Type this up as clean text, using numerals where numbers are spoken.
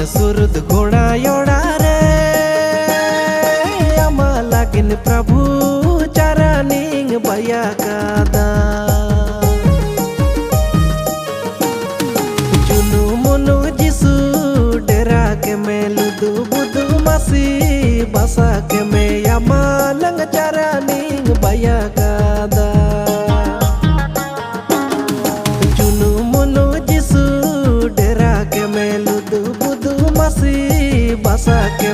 Aman surut घोड़ा योड़ा रे ama lagin Prabhu charaning baya kada Junu munu jisu dera ke meludu budu masi basa ke me ama lang charaning baya kada Junu munu jisu dera ke meludu budu masi basa ke